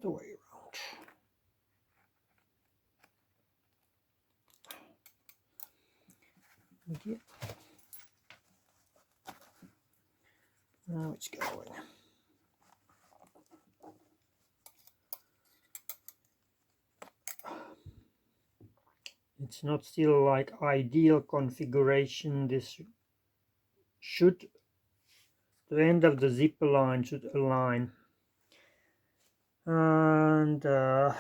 other way around. Okay. Now it's going. It's not still like ideal configuration. This should, the end of the zipper line should align. And I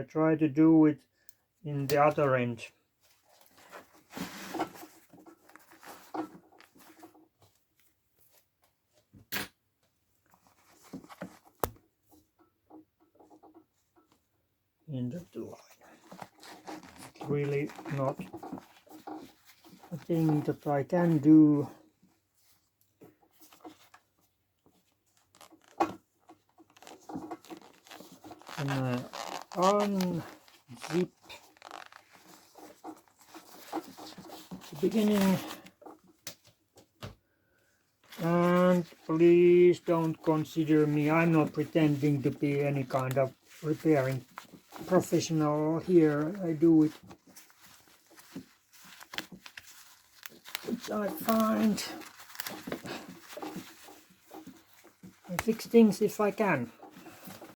try to do it in the other end. End of the line. Really not a thing that I can do. And unzip the beginning, and please don't consider me, I'm not pretending to be any kind of repairing professional here. I do it which I find. I fix things if I can.